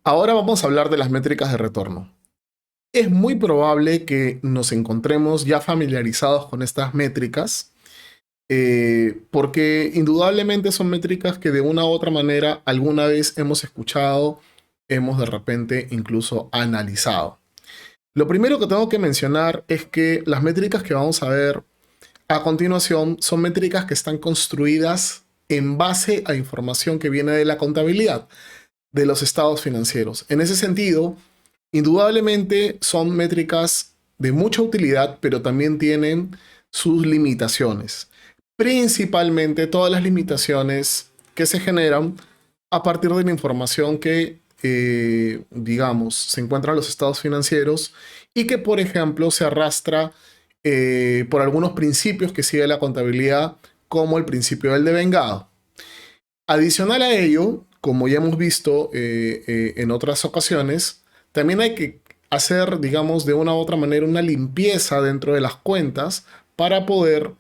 Ahora vamos a hablar de las métricas de retorno. Es muy probable que nos encontremos ya familiarizados con estas métricas, porque indudablemente son métricas que de una u otra manera alguna vez hemos escuchado, hemos de repente incluso analizado. Lo primero que tengo que mencionar es que las métricas que vamos a ver a continuación son métricas que están construidas en base a información que viene de la contabilidad, de los estados financieros. En ese sentido, indudablemente son métricas de mucha utilidad, pero también tienen sus limitaciones. Principalmente todas las limitaciones que se generan a partir de la información que, digamos, se encuentra en los estados financieros y que, por ejemplo, se arrastra por algunos principios que sigue la contabilidad, como el principio del devengado. Adicional a ello, como ya hemos visto en otras ocasiones, también hay que hacer, digamos, de una u otra manera una limpieza dentro de las cuentas para poder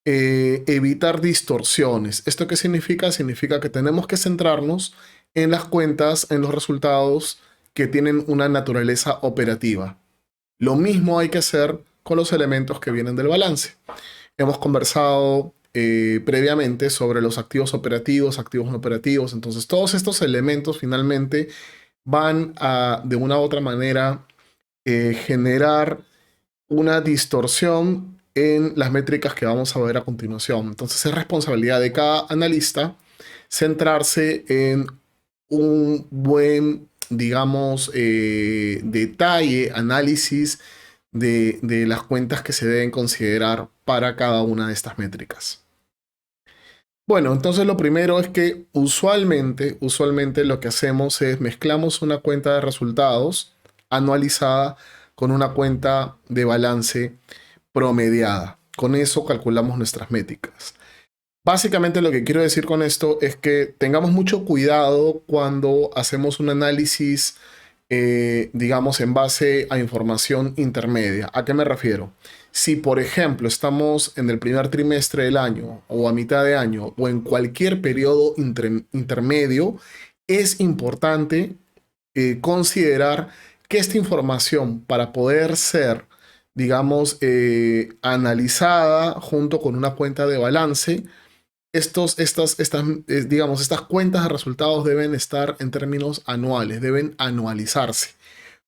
evitar distorsiones. ¿Esto qué significa? Significa que tenemos que centrarnos en las cuentas, en los resultados que tienen una naturaleza operativa. Lo mismo hay que hacer con los elementos que vienen del balance. Hemos conversado previamente sobre los activos no operativos. Entonces, todos estos elementos finalmente van a, de una u otra manera, generar una distorsión en las métricas que vamos a ver a continuación. Entonces, es responsabilidad de cada analista centrarse en un buen, digamos, detalle, análisis de las cuentas que se deben considerar para cada una de estas métricas. Bueno, entonces lo primero es que usualmente lo que hacemos es mezclamos una cuenta de resultados anualizada con una cuenta de balance promediada. Con eso calculamos nuestras métricas. Básicamente lo que quiero decir con esto es que tengamos mucho cuidado cuando hacemos un análisis, digamos, en base a información intermedia. ¿A qué me refiero? Si, por ejemplo, estamos en el primer trimestre del año o a mitad de año o en cualquier periodo intermedio, es importante considerar que esta información para poder ser, digamos, analizada junto con una cuenta de balance, digamos, estas cuentas de resultados deben estar en términos anuales, deben anualizarse.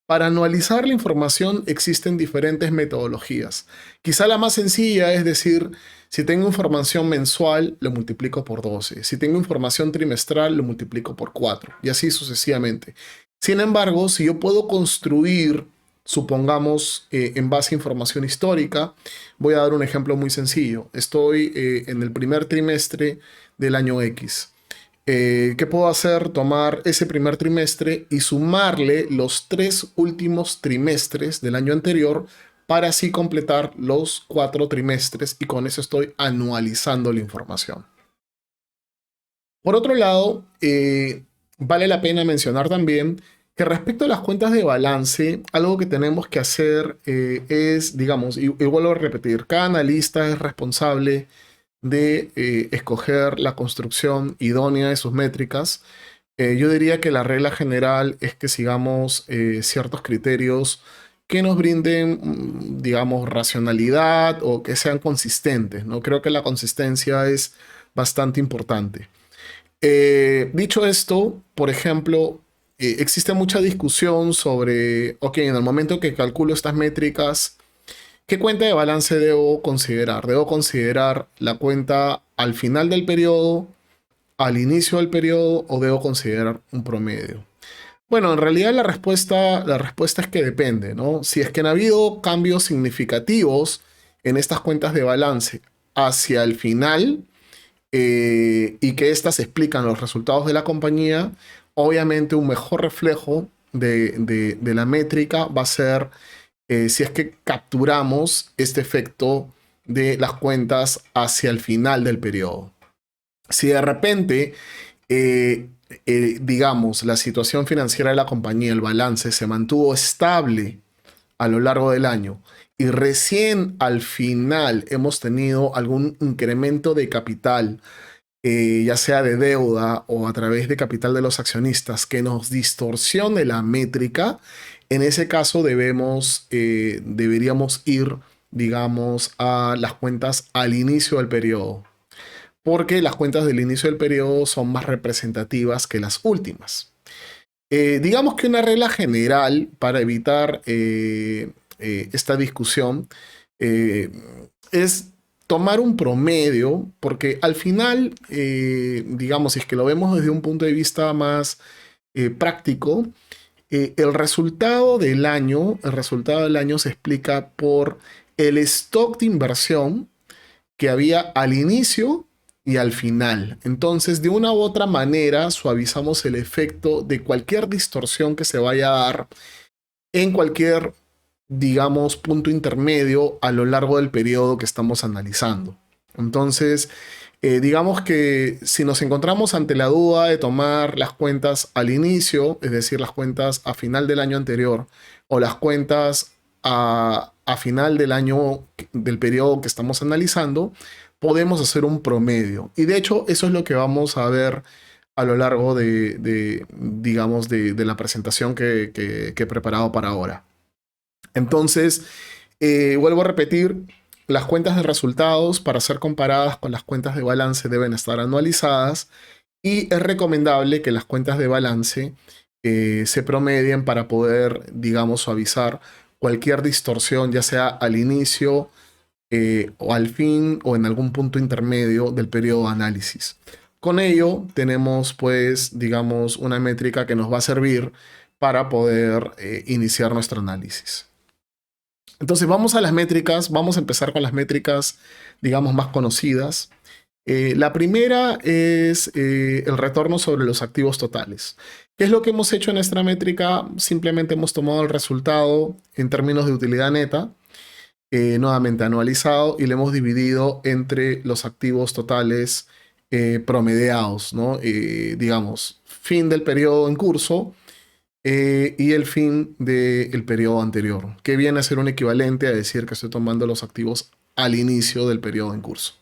Para anualizar la información existen diferentes metodologías. Quizá la más sencilla es decir, si tengo información mensual, lo multiplico por 12. Si tengo información trimestral, lo multiplico por 4. Y así sucesivamente. Sin embargo, si yo puedo construir, supongamos, en base a información histórica, voy a dar un ejemplo muy sencillo. Estoy en el primer trimestre del año X. ¿Qué puedo hacer? Tomar ese primer trimestre y sumarle los 3 últimos trimestres del año anterior para así completar los 4 trimestres, y con eso estoy anualizando la información. Por otro lado, vale la pena mencionar también que respecto a las cuentas de balance, algo que tenemos que hacer es, digamos, y vuelvo a repetir, cada analista es responsable de escoger la construcción idónea de sus métricas. Yo diría que la regla general es que sigamos ciertos criterios que nos brinden, digamos, racionalidad o que sean consistentes, ¿no? Creo que la consistencia es bastante importante. Dicho esto, por ejemplo, existe mucha discusión sobre, ok, en el momento que calculo estas métricas, ¿qué cuenta de balance debo considerar? ¿Debo considerar la cuenta al final del periodo, al inicio del periodo, o debo considerar un promedio? Bueno, en realidad la respuesta es que depende, ¿no? Si es que han habido cambios significativos en estas cuentas de balance hacia el final, y que éstas explican los resultados de la compañía, obviamente un mejor reflejo de la métrica va a ser si es que capturamos este efecto de las cuentas hacia el final del periodo. Si de repente, digamos, la situación financiera de la compañía, el balance, se mantuvo estable a lo largo del año y recién al final hemos tenido algún incremento de capital ya sea de deuda o a través de capital de los accionistas, que nos distorsione la métrica, en ese caso deberíamos ir, digamos, a las cuentas al inicio del periodo, porque las cuentas del inicio del periodo son más representativas que las últimas. Digamos que una regla general para evitar esta discusión eh, es tomar un promedio, porque al final, digamos, si es que lo vemos desde un punto de vista más práctico, el resultado del año se explica por el stock de inversión que había al inicio y al final. Entonces, de una u otra manera, suavizamos el efecto de cualquier distorsión que se vaya a dar en cualquier, digamos, punto intermedio a lo largo del periodo que estamos analizando. Entonces, digamos que si nos encontramos ante la duda de tomar las cuentas al inicio, es decir, las cuentas a final del año anterior, o las cuentas a final del año del periodo que estamos analizando, podemos hacer un promedio. Y de hecho, eso es lo que vamos a ver a lo largo digamos, de la presentación que he preparado para ahora. Entonces, vuelvo a repetir, las cuentas de resultados para ser comparadas con las cuentas de balance deben estar anualizadas y es recomendable que las cuentas de balance se promedien para poder, digamos, suavizar cualquier distorsión, ya sea al inicio o al fin o en algún punto intermedio del periodo de análisis. Con ello tenemos, pues, digamos, una métrica que nos va a servir para poder iniciar nuestro análisis. Entonces vamos a las métricas, vamos a empezar con las métricas, digamos, más conocidas. La primera es el retorno sobre los activos totales. ¿Qué es lo que hemos hecho en esta métrica? Simplemente hemos tomado el resultado en términos de utilidad neta, nuevamente anualizado, y lo hemos dividido entre los activos totales promediados, ¿no? Digamos, fin del periodo en curso y el fin del periodo anterior, que viene a ser un equivalente a decir que estoy tomando los activos al inicio del periodo en curso.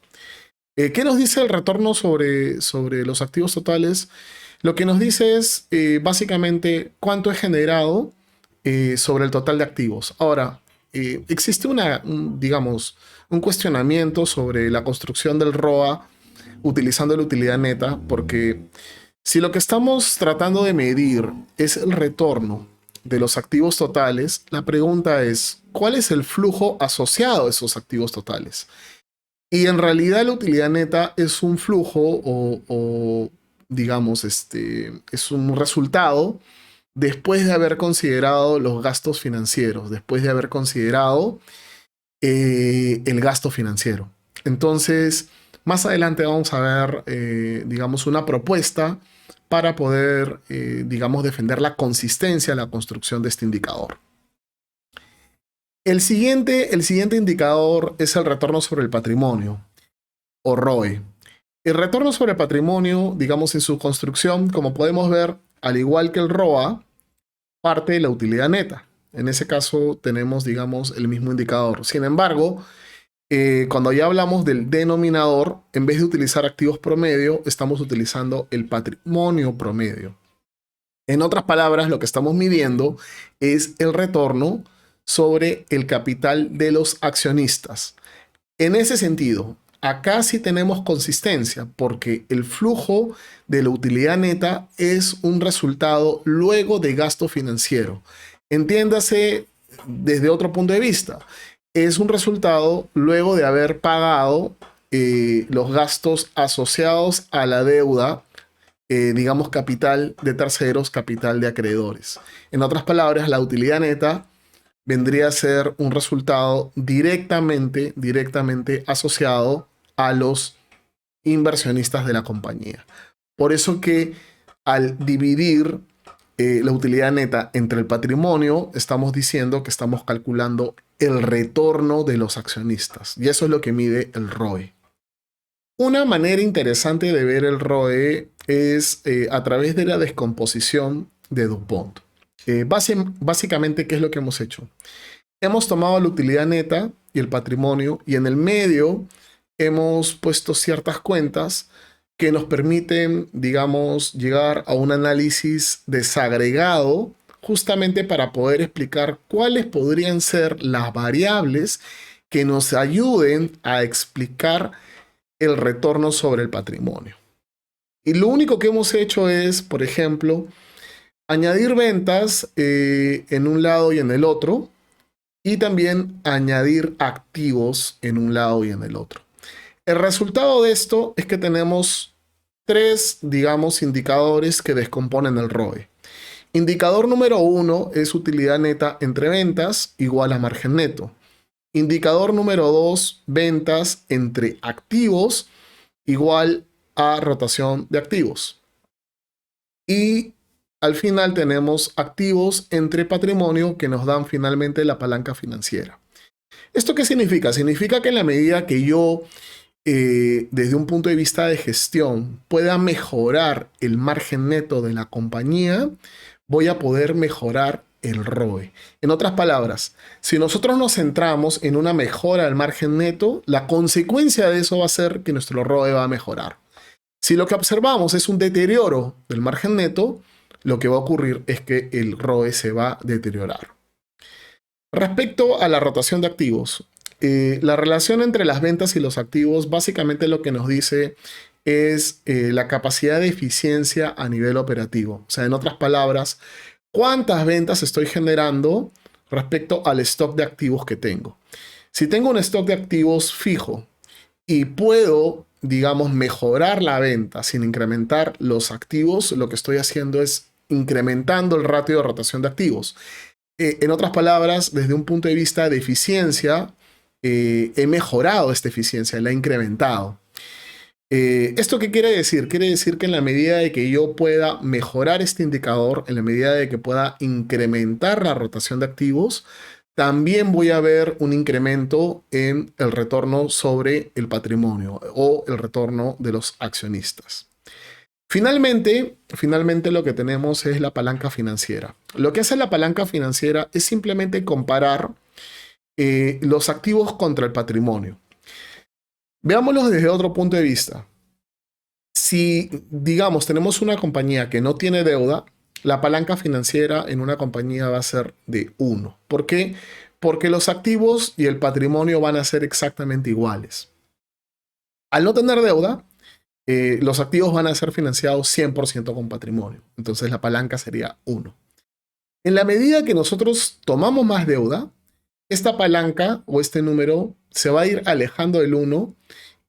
¿Qué nos dice el retorno sobre los activos totales? Lo que nos dice es básicamente cuánto he generado sobre el total de activos. Ahora, existe digamos, un cuestionamiento sobre la construcción del ROA utilizando la utilidad neta, porque si lo que estamos tratando de medir es el retorno de los activos totales, la pregunta es, ¿cuál es el flujo asociado a esos activos totales? Y en realidad la utilidad neta es un flujo digamos, es un resultado después de haber considerado los gastos financieros, después de haber considerado el gasto financiero. Entonces, más adelante vamos a ver, digamos, una propuesta para poder, digamos, defender la consistencia en la construcción de este indicador. El siguiente indicador es el retorno sobre el patrimonio, o ROE. El retorno sobre el patrimonio, digamos, en su construcción, como podemos ver, al igual que el ROA, parte de la utilidad neta. En ese caso tenemos, digamos, el mismo indicador. Sin embargo, cuando ya hablamos del denominador, en vez de utilizar activos promedio, estamos utilizando el patrimonio promedio. En otras palabras, lo que estamos midiendo es el retorno sobre el capital de los accionistas. En ese sentido, acá sí tenemos consistencia porque el flujo de la utilidad neta es un resultado luego de gasto financiero. Entiéndase desde otro punto de vista. Es un resultado luego de haber pagado los gastos asociados a la deuda, digamos capital de terceros, capital de acreedores. En otras palabras, la utilidad neta vendría a ser un resultado directamente asociado a los inversionistas de la compañía. Por eso que al dividir la utilidad neta entre el patrimonio, estamos diciendo que estamos calculando el retorno de los accionistas. Y eso es lo que mide el ROE. Una manera interesante de ver el ROE es a través de la descomposición de DuPont. Básicamente, ¿qué es lo que hemos hecho? Hemos tomado la utilidad neta y el patrimonio y en el medio hemos puesto ciertas cuentas que nos permiten, digamos, llegar a un análisis desagregado justamente para poder explicar cuáles podrían ser las variables que nos ayuden a explicar el retorno sobre el patrimonio. Y lo único que hemos hecho es, por ejemplo, añadir ventas en un lado y en el otro, y también añadir activos en un lado y en el otro. El resultado de esto es que tenemos tres, digamos, indicadores que descomponen el ROE. Indicador número 1 es utilidad neta entre ventas igual a margen neto. Indicador número 2, ventas entre activos igual a rotación de activos. Y al final tenemos activos entre patrimonio que nos dan finalmente la palanca financiera. ¿Esto qué significa? Significa que en la medida que yo, desde un punto de vista de gestión, pueda mejorar el margen neto de la compañía, voy a poder mejorar el ROE. En otras palabras, si nosotros nos centramos en una mejora del margen neto, la consecuencia de eso va a ser que nuestro ROE va a mejorar. Si lo que observamos es un deterioro del margen neto, lo que va a ocurrir es que el ROE se va a deteriorar. Respecto a la rotación de activos, la relación entre las ventas y los activos básicamente lo que nos dice es la capacidad de eficiencia a nivel operativo. O sea, en otras palabras, ¿cuántas ventas estoy generando respecto al stock de activos que tengo? Si tengo un stock de activos fijo y puedo, digamos, mejorar la venta sin incrementar los activos, lo que estoy haciendo es incrementando el ratio de rotación de activos. En otras palabras, desde un punto de vista de eficiencia, he mejorado esta eficiencia, la he incrementado. ¿Esto qué quiere decir? Quiere decir que en la medida de que yo pueda mejorar este indicador, en la medida de que pueda incrementar la rotación de activos, también voy a ver un incremento en el retorno sobre el patrimonio o el retorno de los accionistas. Finalmente lo que tenemos es la palanca financiera. Lo que hace la palanca financiera es simplemente comparar los activos contra el patrimonio. Veámoslo desde otro punto de vista. Si, digamos, tenemos una compañía que no tiene deuda, la palanca financiera en una compañía va a ser de 1. ¿Por qué? Porque los activos y el patrimonio van a ser exactamente iguales. Al no tener deuda, los activos van a ser financiados 100% con patrimonio. Entonces la palanca sería 1. En la medida que nosotros tomamos más deuda, esta palanca o este número se va a ir alejando del 1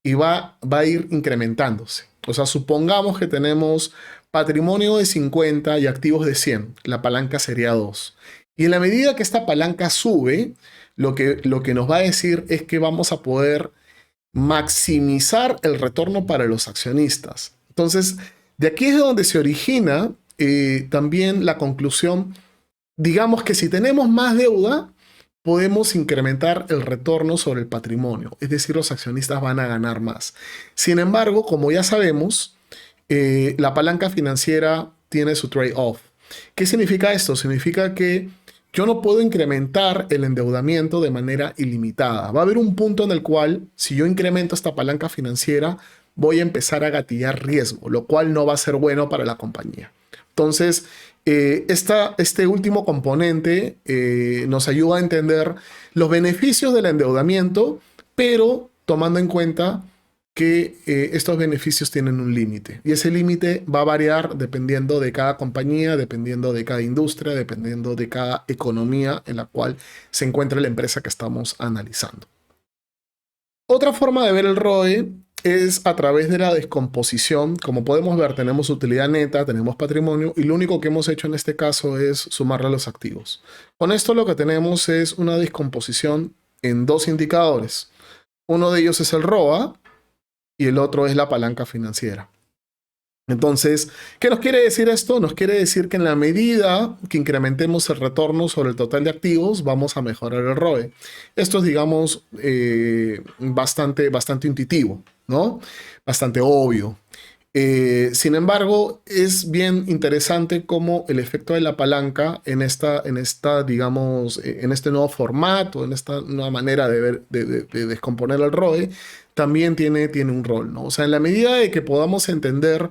y va a ir incrementándose. O sea, supongamos que tenemos patrimonio de 50 y activos de 100. La palanca sería 2. Y en la medida que esta palanca sube, lo que nos va a decir es que vamos a poder maximizar el retorno para los accionistas. Entonces, de aquí es donde se origina también la conclusión, digamos que si tenemos más deuda, podemos incrementar el retorno sobre el patrimonio, es decir, los accionistas van a ganar más. Sin embargo, como ya sabemos, la palanca financiera tiene su trade-off. ¿Qué significa esto? Significa que yo no puedo incrementar el endeudamiento de manera ilimitada. Va a haber un punto en el cual, si yo incremento esta palanca financiera, voy a empezar a gatillar riesgo, lo cual no va a ser bueno para la compañía. Entonces, este último componente nos ayuda a entender los beneficios del endeudamiento, pero tomando en cuenta que estos beneficios tienen un límite. Y ese límite va a variar dependiendo de cada compañía, dependiendo de cada industria, dependiendo de cada economía en la cual se encuentra la empresa que estamos analizando. Otra forma de ver el ROE es a través de la descomposición. Como podemos ver, tenemos utilidad neta, tenemos patrimonio y lo único que hemos hecho en este caso es sumarle a los activos. Con esto lo que tenemos es una descomposición en dos indicadores. Uno de ellos es el ROA y el otro es la palanca financiera. Entonces, ¿qué nos quiere decir esto? Nos quiere decir que en la medida que incrementemos el retorno sobre el total de activos, vamos a mejorar el ROE. Esto es, digamos, bastante intuitivo, ¿no? Bastante obvio. Sin embargo, es bien interesante cómo el efecto de la palanca digamos, en este nuevo formato, en esta nueva manera de ver, de descomponer el ROE, también tiene un rol, ¿no? O sea, en la medida de que podamos entender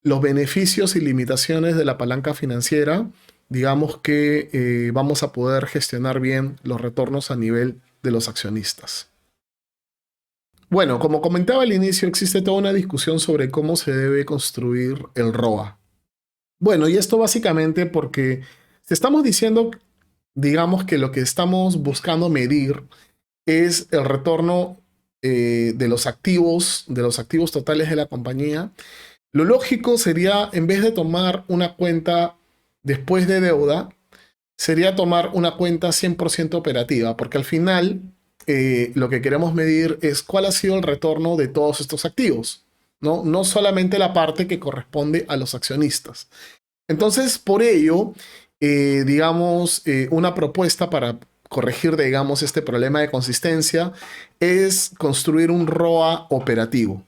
los beneficios y limitaciones de la palanca financiera, digamos que vamos a poder gestionar bien los retornos a nivel de los accionistas. Bueno, como comentaba al inicio, existe toda una discusión sobre cómo se debe construir el ROA. Bueno, y esto básicamente porque si estamos diciendo, digamos que lo que estamos buscando medir es el retorno de los activos totales de la compañía, lo lógico sería, en vez de tomar una cuenta después de deuda, sería tomar una cuenta 100% operativa, porque al final lo que queremos medir es cuál ha sido el retorno de todos estos activos, ¿no? No solamente la parte que corresponde a los accionistas. Entonces, por ello, digamos, una propuesta para corregir, digamos, este problema de consistencia es construir un ROA operativo.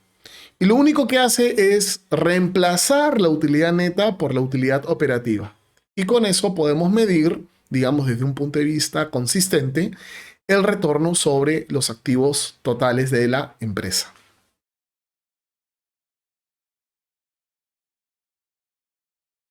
Y lo único que hace es reemplazar la utilidad neta por la utilidad operativa. Y con eso podemos medir, digamos, desde un punto de vista consistente, el retorno sobre los activos totales de la empresa.